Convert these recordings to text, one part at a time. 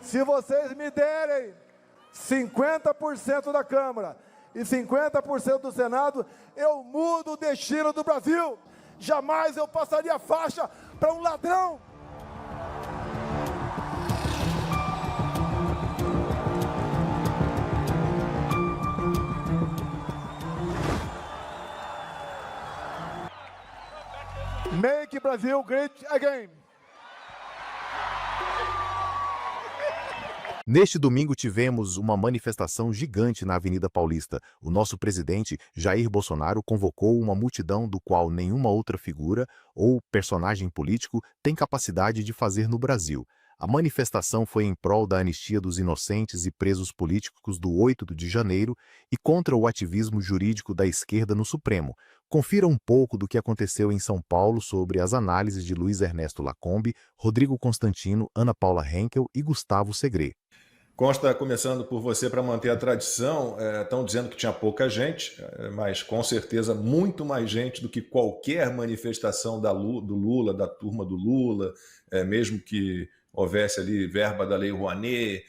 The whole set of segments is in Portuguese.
Se vocês me derem 50% da Câmara e 50% do Senado, eu mudo o destino do Brasil. Jamais eu passaria a faixa para um ladrão. Make Brazil great again. Neste domingo tivemos uma manifestação gigante na Avenida Paulista. O nosso presidente, Jair Bolsonaro, convocou uma multidão do qual nenhuma outra figura ou personagem político tem capacidade de fazer no Brasil. A manifestação foi em prol da anistia dos inocentes e presos políticos do 8 de janeiro e contra o ativismo jurídico da esquerda no Supremo. Confira um pouco do que aconteceu em São Paulo sobre as análises de Luiz Ernesto Lacombe, Rodrigo Constantino, Ana Paula Henkel e Gustavo Segré. Consta, começando por você para manter a tradição, estão dizendo que tinha pouca gente, mas com certeza muito mais gente do que qualquer manifestação do Lula, da turma do Lula, mesmo que houvesse ali verba da Lei Rouanet,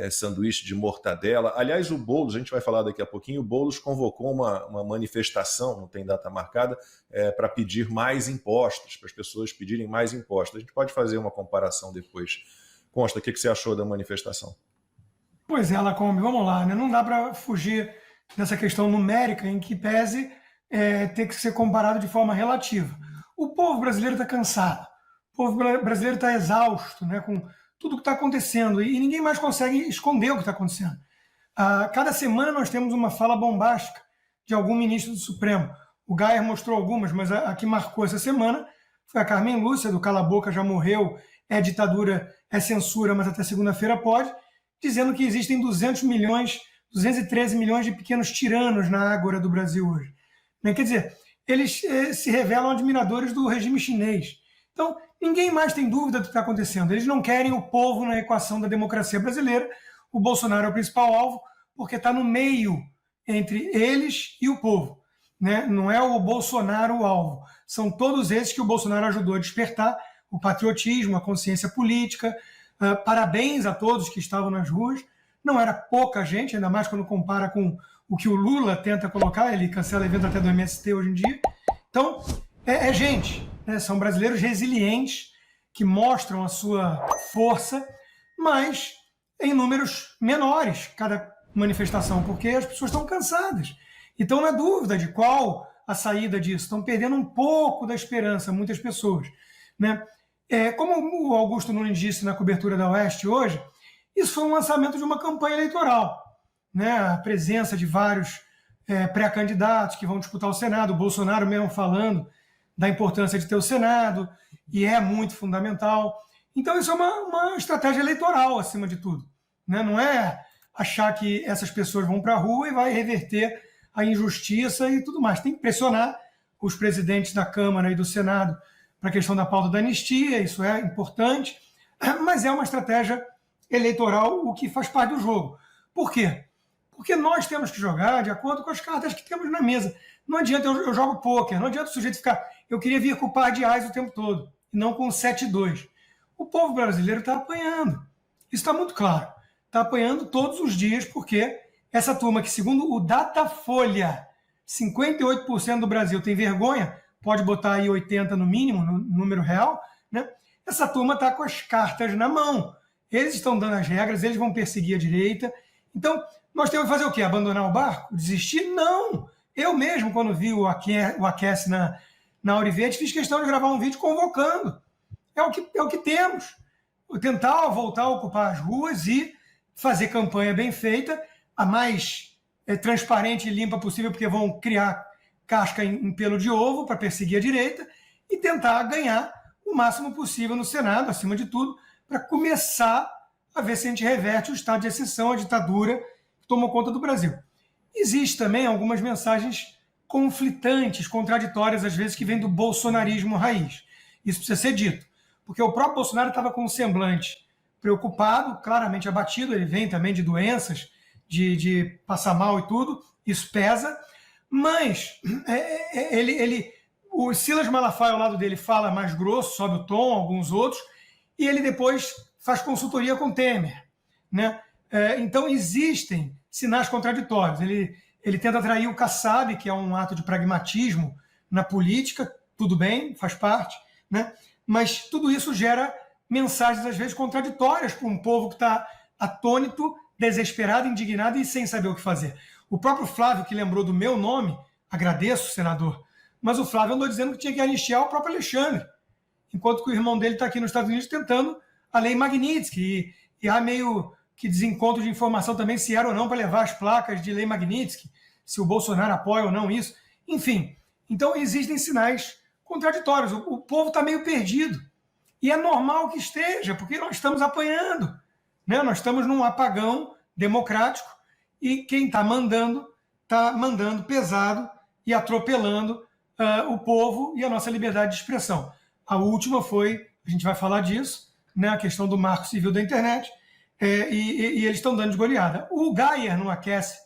sanduíche de mortadela. Aliás, o Boulos, a gente vai falar daqui a pouquinho, o Boulos convocou uma manifestação, não tem data marcada, para pedir mais impostos, para as pessoas pedirem mais impostos. A gente pode fazer uma comparação depois. Consta, o que você achou da manifestação? Pois é, Lacombe, vamos lá, né? Não dá para fugir dessa questão numérica em que pese ter que ser comparado de forma relativa. O povo brasileiro está cansado, o povo brasileiro está exausto, né, com tudo que está acontecendo e ninguém mais consegue esconder o que está acontecendo. Cada semana nós temos uma fala bombástica de algum ministro do Supremo. O Gayer mostrou algumas, mas a que marcou essa semana foi a Carmen Lúcia, do Cala a Boca já morreu, é ditadura, é censura, mas até segunda-feira pode, dizendo que existem 213 milhões de pequenos tiranos na ágora do Brasil hoje. Quer dizer, eles se revelam admiradores do regime chinês. Então, ninguém mais tem dúvida do que está acontecendo. Eles não querem o povo na equação da democracia brasileira. O Bolsonaro é o principal alvo, porque está no meio entre eles e o povo. Né? Não é o Bolsonaro o alvo. São todos esses que o Bolsonaro ajudou a despertar o patriotismo, a consciência política. Parabéns a todos que estavam nas ruas. Não era pouca gente, ainda mais quando compara com o que o Lula tenta colocar. Ele cancela evento até do MST hoje em dia. Então, é gente. Né? São brasileiros resilientes que mostram a sua força, mas em números menores cada manifestação, porque as pessoas estão cansadas. E estão na dúvida de qual a saída disso. Estão perdendo um pouco da esperança, muitas pessoas. Né? Como o Augusto Nunes disse na cobertura da Oeste hoje, isso foi um lançamento de uma campanha eleitoral. Né? A presença de vários pré-candidatos que vão disputar o Senado, o Bolsonaro mesmo falando da importância de ter o Senado, e é muito fundamental. Então isso é uma estratégia eleitoral, acima de tudo. Né? Não é achar que essas pessoas vão para a rua e vai reverter a injustiça e tudo mais. Tem que pressionar os presidentes da Câmara e do Senado para a questão da pauta da anistia, isso é importante, mas é uma estratégia eleitoral, o que faz parte do jogo. Por quê? Porque nós temos que jogar de acordo com as cartas que temos na mesa. Não adianta, eu jogo pôquer, não adianta o sujeito ficar, eu queria vir com o par de ás o tempo todo, e não com 7-2. O povo brasileiro está apanhando, isso está muito claro. Está apanhando todos os dias, porque essa turma que, segundo o Datafolha, 58% do Brasil tem vergonha, pode botar aí 80 no mínimo, no número real, né? Essa turma está com as cartas na mão. Eles estão dando as regras, eles vão perseguir a direita. Então, nós temos que fazer o quê? Abandonar o barco? Desistir? Não! Eu mesmo, quando vi o Aquece na Aurivete, fiz questão de gravar um vídeo convocando. É o que temos. Tentar voltar a ocupar as ruas e fazer campanha bem feita, a mais transparente e limpa possível, porque vão criar casca em pelo de ovo para perseguir a direita e tentar ganhar o máximo possível no Senado, acima de tudo, para começar a ver se a gente reverte o estado de exceção, a ditadura que tomou conta do Brasil. Existem também algumas mensagens conflitantes, contraditórias, às vezes, que vêm do bolsonarismo raiz. Isso precisa ser dito, porque o próprio Bolsonaro estava com um semblante preocupado, claramente abatido, ele vem também de doenças, de passar mal e tudo, isso pesa, mas o Silas Malafaia ao lado dele fala mais grosso, sobe o tom, alguns outros, e ele depois faz consultoria com Temer. né? Então, existem sinais contraditórios. Ele tenta atrair o Kassab, que é um ato de pragmatismo na política, tudo bem, faz parte, né? Mas tudo isso gera mensagens, às vezes, contraditórias para um povo que está atônito, desesperado, indignado e sem saber o que fazer. O próprio Flávio, que lembrou do meu nome, agradeço, senador, mas o Flávio andou dizendo que tinha que anistiar o próprio Alexandre, enquanto que o irmão dele está aqui nos Estados Unidos tentando a lei Magnitsky, e há meio que desencontro de informação também se era ou não para levar as placas de lei Magnitsky, se o Bolsonaro apoia ou não isso. Enfim, então existem sinais contraditórios. O povo está meio perdido. E é normal que esteja, porque nós estamos apanhando, né? Nós estamos num apagão democrático e quem está mandando pesado e atropelando o povo e a nossa liberdade de expressão. A última foi, a gente vai falar disso, né, a questão do marco civil da internet, e eles estão dando de goleada. O Geyer, no Aquece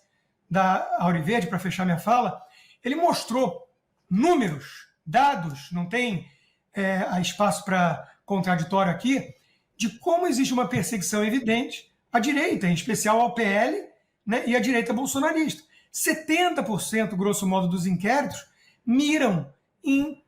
da Auriverde, para fechar minha fala, ele mostrou números, dados, não tem espaço para contraditório aqui, de como existe uma perseguição evidente à direita, em especial ao PL, né, e à direita bolsonarista. 70%, grosso modo, dos inquéritos miram em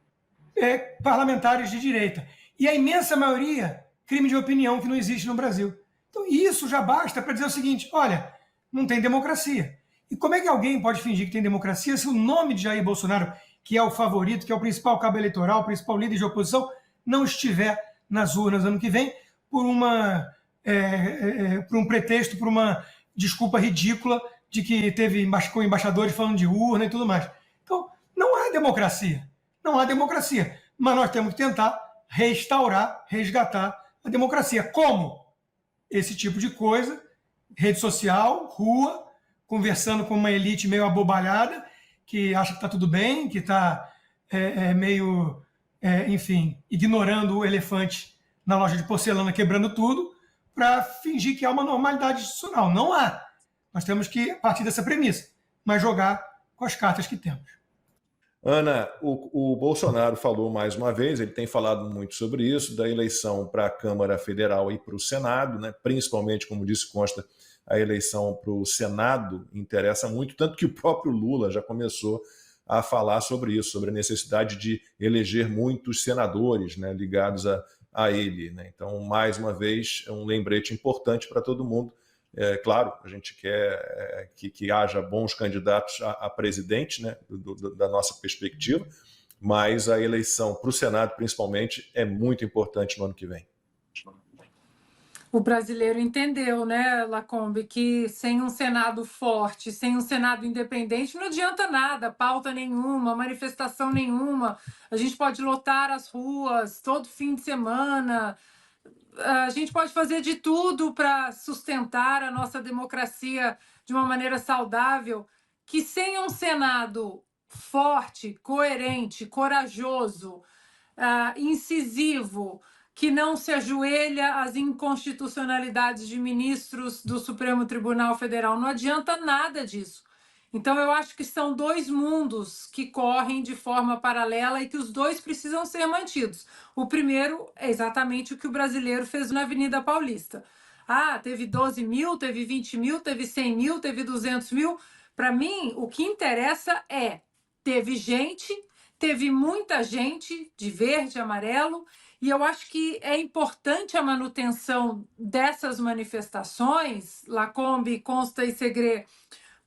parlamentares de direita. E a imensa maioria, crime de opinião que não existe no Brasil. Então, isso já basta para dizer o seguinte: olha, não tem democracia. E como é que alguém pode fingir que tem democracia se o nome de Jair Bolsonaro, que é o favorito, que é o principal cabo eleitoral, o principal líder de oposição, não estiver nas urnas ano que vem por por um pretexto, por uma desculpa ridícula de que teve com embaixadores falando de urna e tudo mais. Então, não há democracia. Não há democracia. Mas nós temos que tentar restaurar, resgatar a democracia. Como? Esse tipo de coisa, rede social, rua, conversando com uma elite meio abobalhada, que acha que está tudo bem, que está meio, enfim, ignorando o elefante na loja de porcelana, quebrando tudo, para fingir que há uma normalidade institucional. Não há. Nós temos que partir dessa premissa, mas jogar com as cartas que temos. Ana, o Bolsonaro falou mais uma vez, ele tem falado muito sobre isso, da eleição para a Câmara Federal e para o Senado, né? Principalmente, como disse, consta, a eleição para o Senado interessa muito, tanto que o próprio Lula já começou a falar sobre isso, sobre a necessidade de eleger muitos senadores, né, ligados a ele, né? Então, mais uma vez, é um lembrete importante para todo mundo. Claro, a gente quer que haja bons candidatos a presidente, né, da nossa perspectiva, mas a eleição para o Senado, principalmente, é muito importante no ano que vem. O brasileiro entendeu, né, Lacombe, que sem um Senado forte, sem um Senado independente, não adianta nada, pauta nenhuma, manifestação nenhuma. A gente pode lotar as ruas todo fim de semana, a gente pode fazer de tudo para sustentar a nossa democracia de uma maneira saudável, que sem um Senado forte, coerente, corajoso, incisivo, que não se ajoelha às inconstitucionalidades de ministros do Supremo Tribunal Federal. Não adianta nada disso. Então, eu acho que são dois mundos que correm de forma paralela e que os dois precisam ser mantidos. O primeiro é exatamente o que o brasileiro fez na Avenida Paulista. Teve 12 mil, teve 20 mil, teve 100 mil, teve 200 mil. Para mim, o que interessa teve gente, teve muita gente de verde, amarelo, e eu acho que é importante a manutenção dessas manifestações, Lacombe, Consta e Segre,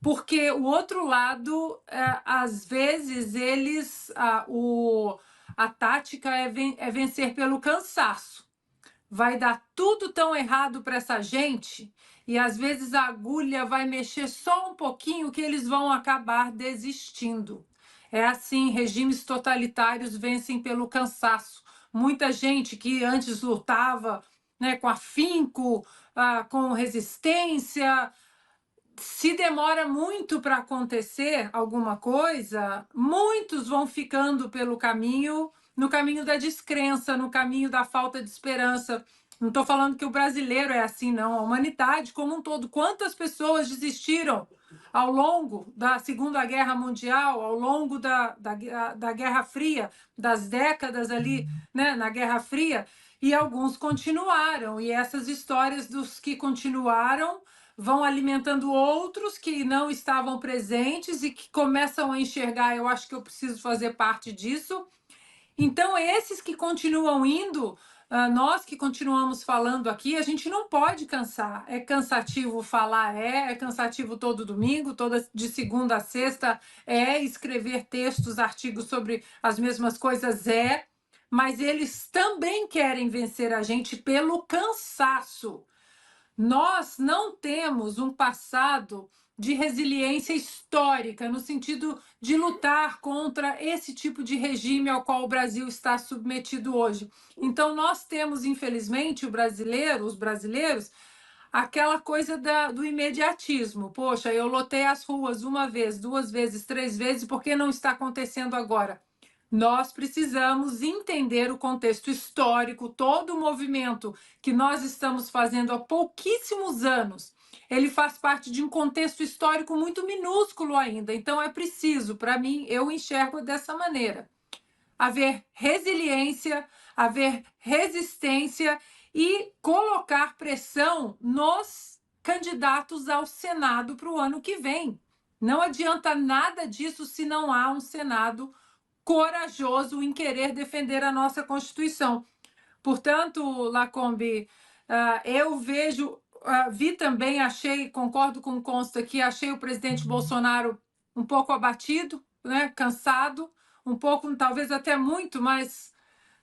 porque o outro lado, às vezes, a tática é vencer pelo cansaço. Vai dar tudo tão errado para essa gente, e às vezes a agulha vai mexer só um pouquinho que eles vão acabar desistindo. É assim, regimes totalitários vencem pelo cansaço. Muita gente que antes lutava, né, com afinco, com resistência, se demora muito para acontecer alguma coisa, muitos vão ficando pelo caminho, no caminho da descrença, no caminho da falta de esperança. Não estou falando que o brasileiro é assim, não. A humanidade como um todo. Quantas pessoas desistiram ao longo da Segunda Guerra Mundial, ao longo da Guerra Fria, das décadas ali, né, na Guerra Fria, e alguns continuaram. E essas histórias dos que continuaram vão alimentando outros que não estavam presentes e que começam a enxergar, eu acho que eu preciso fazer parte disso. Então, esses que continuam indo, nós que continuamos falando aqui, a gente não pode cansar. É cansativo falar, é cansativo todo domingo, de segunda a sexta, escrever textos, artigos sobre as mesmas coisas, mas eles também querem vencer a gente pelo cansaço. Nós não temos um passado de resiliência histórica, no sentido de lutar contra esse tipo de regime ao qual o Brasil está submetido hoje. Então, nós temos, infelizmente, os brasileiros, aquela coisa do imediatismo. Poxa, eu lotei as ruas uma vez, duas vezes, três vezes, por que não está acontecendo agora? Nós precisamos entender o contexto histórico, todo o movimento que nós estamos fazendo há pouquíssimos anos. Ele faz parte de um contexto histórico muito minúsculo ainda. Então, é preciso, para mim, eu enxergo dessa maneira, haver resiliência, haver resistência e colocar pressão nos candidatos ao Senado para o ano que vem. Não adianta nada disso se não há um Senado corajoso em querer defender a nossa Constituição. Portanto, Lacombe, eu vi também, concordo com o Consta, que achei o presidente Bolsonaro um pouco abatido, né, cansado, um pouco, talvez até muito, mas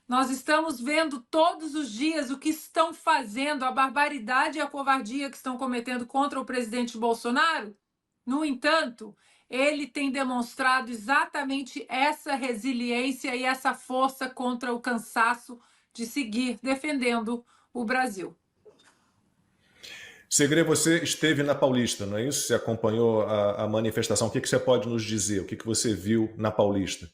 nós estamos vendo todos os dias o que estão fazendo, a barbaridade e a covardia que estão cometendo contra o presidente Bolsonaro. No entanto, ele tem demonstrado exatamente essa resiliência e essa força contra o cansaço de seguir defendendo o Brasil. Segre, você esteve na Paulista, não é isso? Você acompanhou a manifestação. O que você pode nos dizer? O que você viu na Paulista?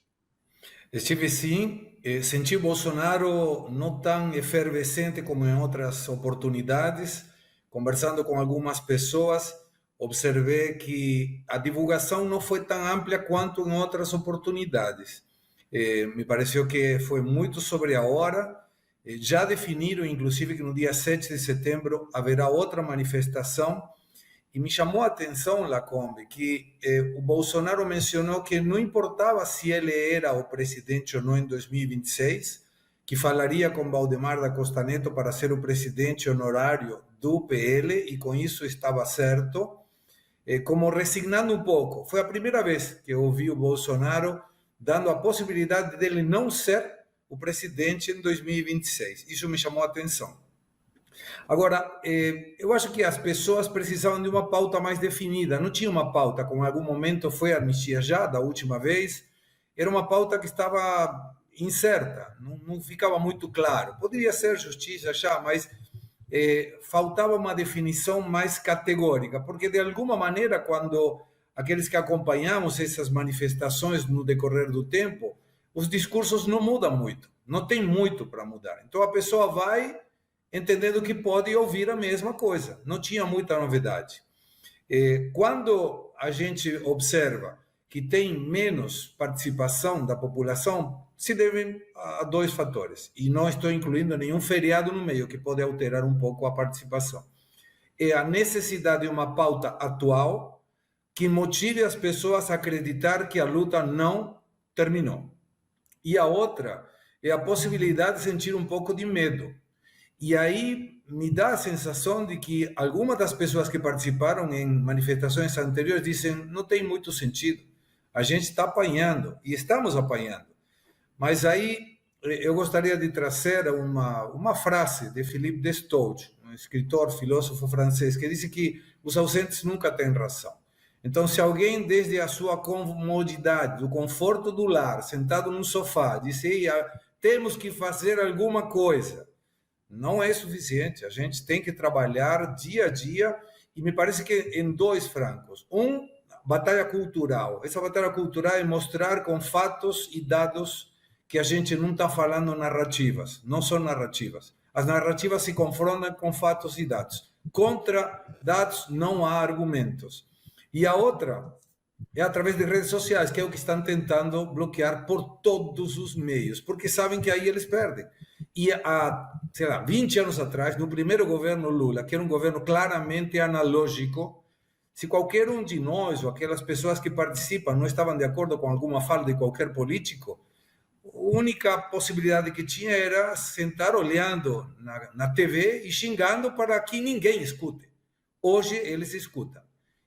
Estive sim, senti Bolsonaro não tão efervescente como em outras oportunidades. Conversando com algumas pessoas, observei que a divulgação não foi tão ampla quanto em outras oportunidades. Me pareceu que foi muito sobre a hora. Já definiram, inclusive, que no dia 7 de setembro haverá outra manifestação. E me chamou a atenção, Lacombe, que o Bolsonaro mencionou que não importava se ele era o presidente ou não em 2026, que falaria com Valdemar da Costa Neto para ser o presidente honorário do PL, e com isso estava certo, como resignando um pouco. Foi a primeira vez que eu ouvi o Bolsonaro dando a possibilidade dele não ser o presidente em 2026. Isso me chamou a atenção. Agora, eu acho que as pessoas precisavam de uma pauta mais definida. Não tinha uma pauta, como em algum momento foi a anistia já, da última vez. Era uma pauta que estava incerta, não ficava muito claro. Poderia ser justiça já, mas faltava uma definição mais categórica, porque de alguma maneira, quando aqueles que acompanhamos essas manifestações no decorrer do tempo, os discursos não mudam muito, não tem muito para mudar. Então a pessoa vai entendendo que pode ouvir a mesma coisa, não tinha muita novidade. Quando a gente observa que tem menos participação da população, se devem a dois fatores, e não estou incluindo nenhum feriado no meio, que pode alterar um pouco a participação. É a necessidade de uma pauta atual que motive as pessoas a acreditar que a luta não terminou. E a outra é a possibilidade de sentir um pouco de medo. E aí me dá a sensação de que algumas das pessoas que participaram em manifestações anteriores dizem não tem muito sentido, a gente está apanhando, e estamos apanhando. Mas aí eu gostaria de trazer uma frase de Philippe Destot, um escritor, filósofo francês, que disse que os ausentes nunca têm razão. Então, se alguém, desde a sua comodidade, do conforto do lar, sentado num sofá, disse temos que fazer alguma coisa, não é suficiente. A gente tem que trabalhar dia a dia, e me parece que em dois francos. Batalha cultural. Essa batalha cultural é mostrar com fatos e dados que a gente não está falando narrativas, não são narrativas. As narrativas se confrontam com fatos e dados. Contra dados não há argumentos. E a outra é através de redes sociais, que é o que estão tentando bloquear por todos os meios, porque sabem que aí eles perdem. E há, sei lá, 20 anos atrás, no primeiro governo Lula, que era um governo claramente analógico, se qualquer um de nós ou aquelas pessoas que participam não estavam de acordo com alguma fala de qualquer político, a única possibilidade que tinha era sentar olhando na TV e xingando para que ninguém escute. Hoje eles escutam.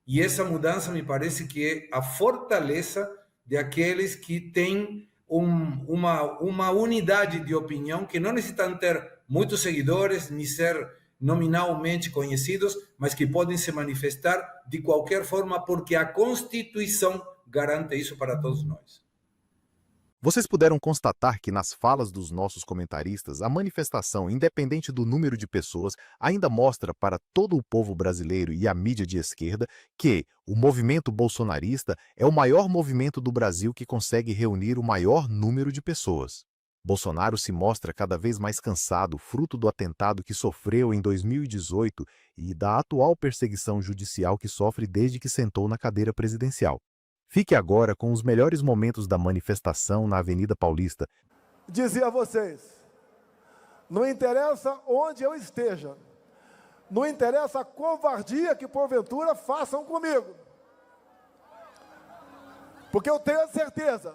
E essa mudança me parece que é a fortaleza de aqueles que têm uma unidade de opinião, que não necessitam ter muitos seguidores, nem ser nominalmente conhecidos, mas que podem se manifestar de qualquer forma, porque a Constituição garante isso para todos nós. Vocês puderam constatar que nas falas dos nossos comentaristas, a manifestação, independente do número de pessoas, ainda mostra para todo o povo brasileiro e a mídia de esquerda que o movimento bolsonarista é o maior movimento do Brasil que consegue reunir o maior número de pessoas. Bolsonaro se mostra cada vez mais cansado, fruto do atentado que sofreu em 2018 e da atual perseguição judicial que sofre desde que sentou na cadeira presidencial. Fique agora com os melhores momentos da manifestação na Avenida Paulista. Dizia a vocês, não interessa onde eu esteja, não interessa a covardia que porventura façam comigo, porque eu tenho a certeza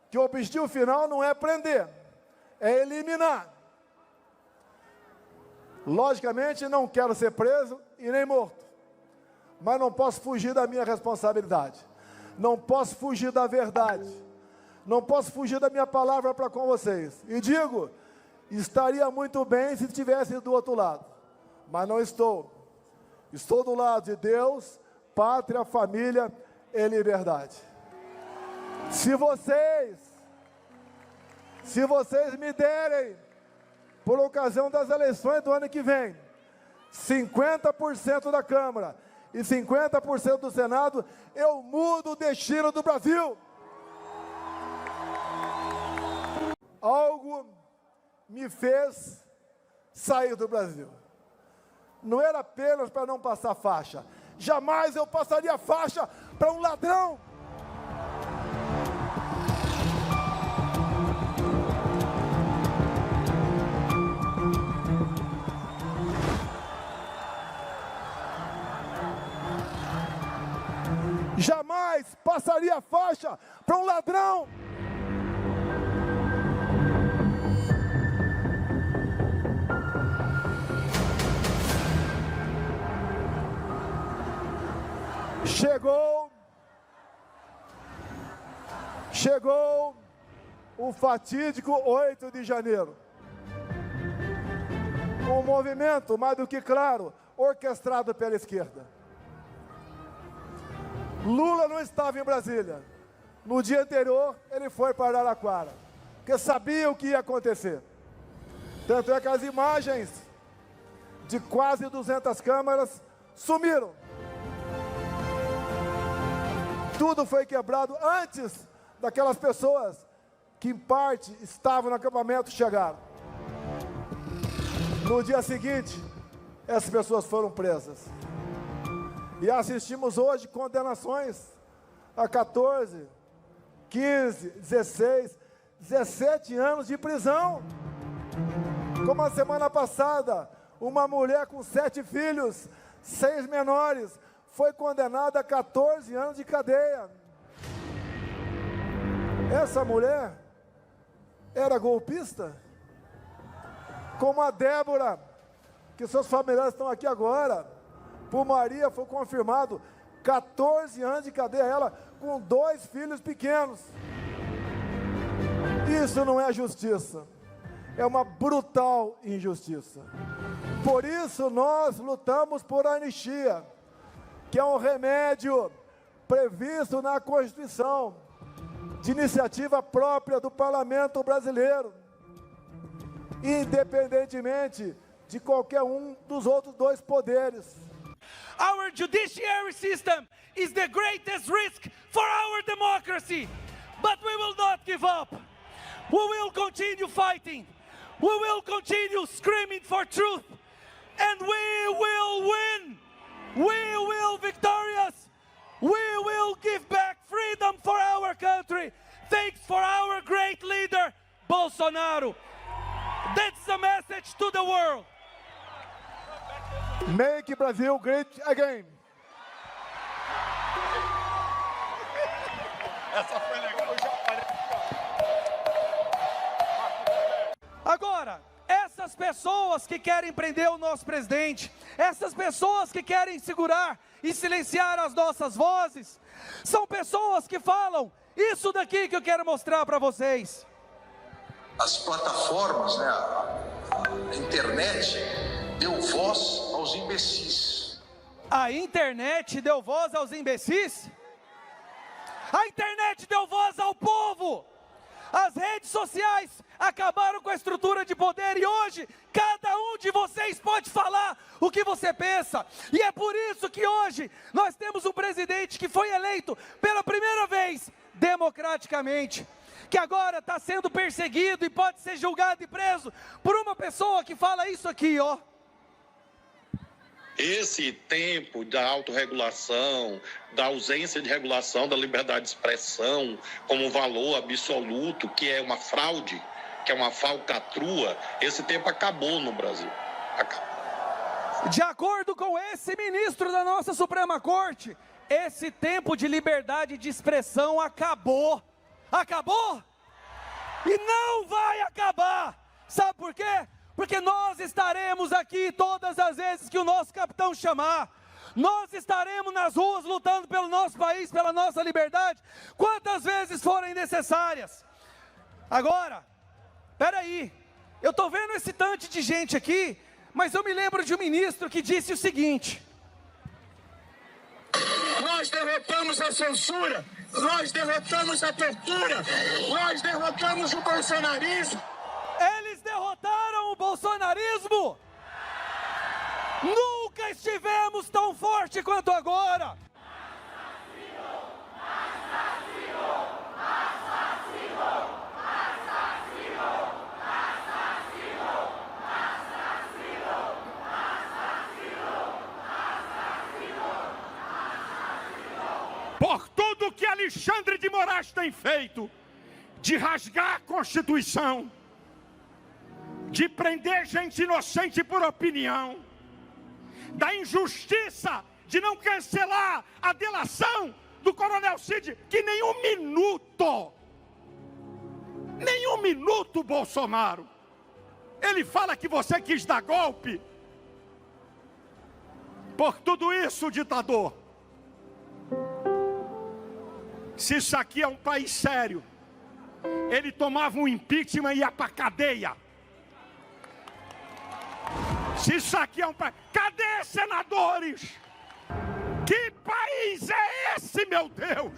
que o objetivo final não é prender, é eliminar. Logicamente não quero ser preso e nem morto, mas não posso fugir da minha responsabilidade. Não posso fugir da verdade, não posso fugir da minha palavra para com vocês. E digo, estaria muito bem se estivesse do outro lado, mas não estou. Estou do lado de Deus, pátria, família e liberdade. Se vocês me derem, por ocasião das eleições do ano que vem, 50% da Câmara e 50% do Senado, eu mudo o destino do Brasil. Algo me fez sair do Brasil. Não era apenas para não passar faixa. Jamais eu passaria faixa para um ladrão. Jamais passaria faixa para um ladrão. Chegou o fatídico 8 de janeiro. Um movimento, mais do que claro, orquestrado pela esquerda. Lula não estava em Brasília. No dia anterior, ele foi para Araraquara, porque sabia o que ia acontecer. Tanto é que as imagens de quase 200 câmaras sumiram. Tudo foi quebrado antes daquelas pessoas que, em parte, estavam no acampamento chegaram. No dia seguinte, essas pessoas foram presas. E assistimos hoje condenações a 14, 15, 16, 17 anos de prisão. Como a semana passada, uma mulher com 7 filhos, 6 menores, foi condenada a 14 anos de cadeia. Essa mulher era golpista? Como a Débora, que seus familiares estão aqui agora. Por Maria foi confirmado 14 anos de cadeia, ela com 2 filhos pequenos. Isso não é justiça, é uma brutal injustiça. Por isso nós lutamos por anistia, que é um remédio previsto na Constituição, de iniciativa própria do Parlamento brasileiro, independentemente de qualquer um dos outros 2 poderes. Our judiciary system is the greatest risk for our democracy, but we will not give up. We will continue fighting. We will continue screaming for truth, and we will win. We will victorious. We will give back freedom for our country. Thanks for our great leader, Bolsonaro. That's the message to the world. Make Brazil great again. Essa foi legal, eu já falei. Agora, essas pessoas que querem prender o nosso presidente, essas pessoas que querem segurar e silenciar as nossas vozes, são pessoas que falam isso daqui que eu quero mostrar para vocês. As plataformas, né, a internet deu voz aos imbecis. A internet deu voz aos imbecis? A internet deu voz ao povo! As redes sociais acabaram com a estrutura de poder e hoje cada um de vocês pode falar o que você pensa. E é por isso que hoje nós temos um presidente que foi eleito pela primeira vez democraticamente, que agora está sendo perseguido e pode ser julgado e preso por uma pessoa que fala isso aqui, ó. Esse tempo da autorregulação, da ausência de regulação da liberdade de expressão como valor absoluto, que é uma fraude, que é uma falcatrua, esse tempo acabou no Brasil. Acabou. De acordo com esse ministro da nossa Suprema Corte, esse tempo de liberdade de expressão acabou. Acabou? E não vai acabar. Sabe por quê? Porque nós estaremos aqui todas as vezes que o nosso capitão chamar. Nós estaremos nas ruas lutando pelo nosso país, pela nossa liberdade, quantas vezes forem necessárias. Agora, peraí, eu estou vendo esse tanto de gente aqui, mas eu me lembro de um ministro que disse o seguinte: nós derrotamos a censura, nós derrotamos a tortura, nós derrotamos o bolsonarismo. Eles derrotaram o bolsonarismo? Nunca estivemos tão forte quanto agora. Por tudo que Alexandre de Moraes tem feito, de rasgar a Constituição, de prender gente inocente por opinião, da injustiça de não cancelar a delação do Coronel Cid, que nem um minuto, Bolsonaro, ele fala que você quis dar golpe. Por tudo isso, ditador, se isso aqui é um país sério, ele tomava um impeachment e ia pra cadeia. Se isso aqui é um país... Cadê senadores? Que país é esse, meu Deus?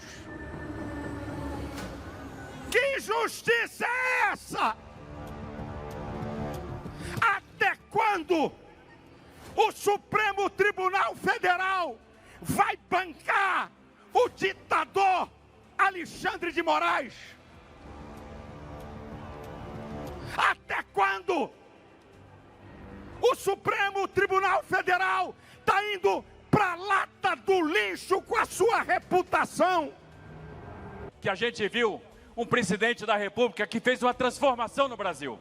Que justiça é essa? Até quando o Supremo Tribunal Federal vai bancar o ditador Alexandre de Moraes? Até quando o Supremo Tribunal Federal está indo para a lata do lixo com a sua reputação? Que a gente viu um presidente da República que fez uma transformação no Brasil.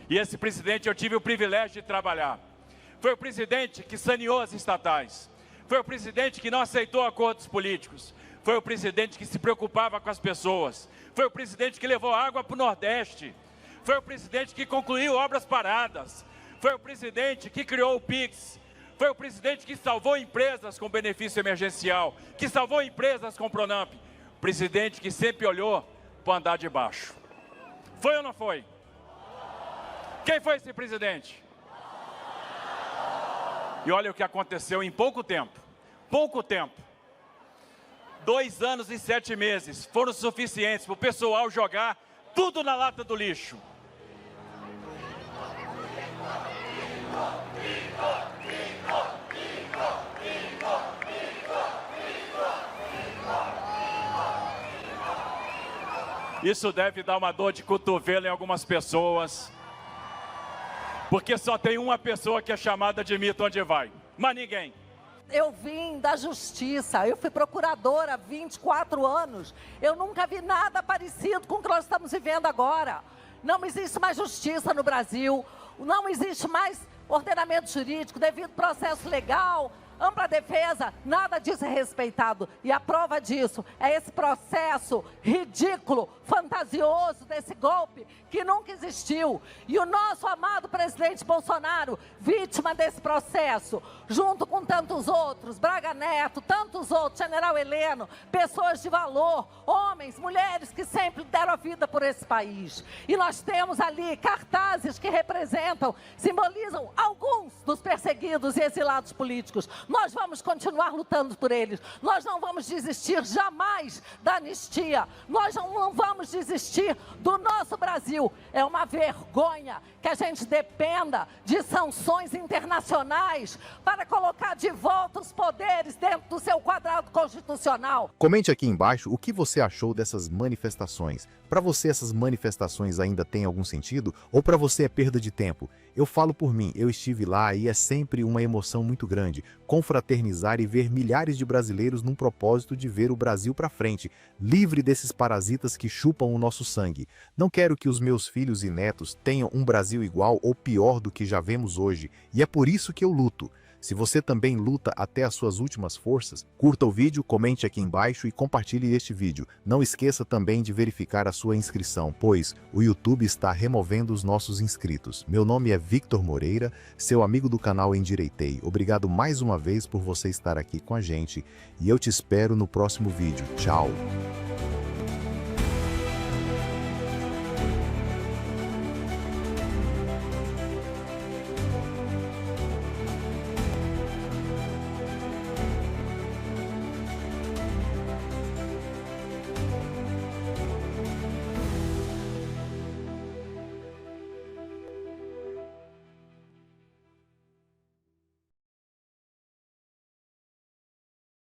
E esse presidente eu tive o privilégio de trabalhar. Foi o presidente que saneou as estatais. Foi o presidente que não aceitou acordos políticos. Foi o presidente que se preocupava com as pessoas. Foi o presidente que levou água para o Nordeste. Foi o presidente que concluiu obras paradas. Foi o presidente que criou o PIX. Foi o presidente que salvou empresas com benefício emergencial. Que salvou empresas com Pronamp. Presidente que sempre olhou para o andar de baixo. Foi ou não foi? Quem foi esse presidente? E olha o que aconteceu em pouco tempo. Pouco tempo. 2 anos e 7 meses foram suficientes para o pessoal jogar tudo na lata do lixo. Isso deve dar uma dor de cotovelo em algumas pessoas, porque só tem uma pessoa que é chamada de mito onde vai, mas ninguém. Eu vim da justiça, eu fui procuradora há 24 anos, eu nunca vi nada parecido com o que nós estamos vivendo agora. Não existe mais justiça no Brasil, não existe mais ordenamento jurídico, devido processo legal, ampla defesa, nada disso é respeitado. E a prova disso é esse processo ridículo, fantasioso desse golpe que nunca existiu. E o nosso amado presidente Bolsonaro, vítima desse processo, junto com tantos outros, Braga Neto, tantos outros, General Heleno, pessoas de valor, homens, mulheres que sempre deram a vida por esse país. E nós temos ali cartazes que representam, simbolizam alguns dos perseguidos e exilados políticos. Nós vamos continuar lutando por eles. Nós não vamos desistir jamais da anistia. Nós não vamos desistir do nosso Brasil. É uma vergonha que a gente dependa de sanções internacionais para colocar de volta os poderes dentro do seu quadrado constitucional. Comente aqui embaixo o que você achou dessas manifestações. Para você essas manifestações ainda têm algum sentido? Ou para você é perda de tempo? Eu falo por mim, eu estive lá e é sempre uma emoção muito grande. Confraternizar e ver milhares de brasileiros num propósito de ver o Brasil para frente, livre desses parasitas que chupam o nosso sangue. Não quero que os meus filhos e netos tenham um Brasil igual ou pior do que já vemos hoje, e é por isso que eu luto. Se você também luta até as suas últimas forças, curta o vídeo, comente aqui embaixo e compartilhe este vídeo. Não esqueça também de verificar a sua inscrição, pois o YouTube está removendo os nossos inscritos. Meu nome é Victor Moreira, seu amigo do canal Endireitei. Obrigado mais uma vez por você estar aqui com a gente e eu te espero no próximo vídeo. Tchau!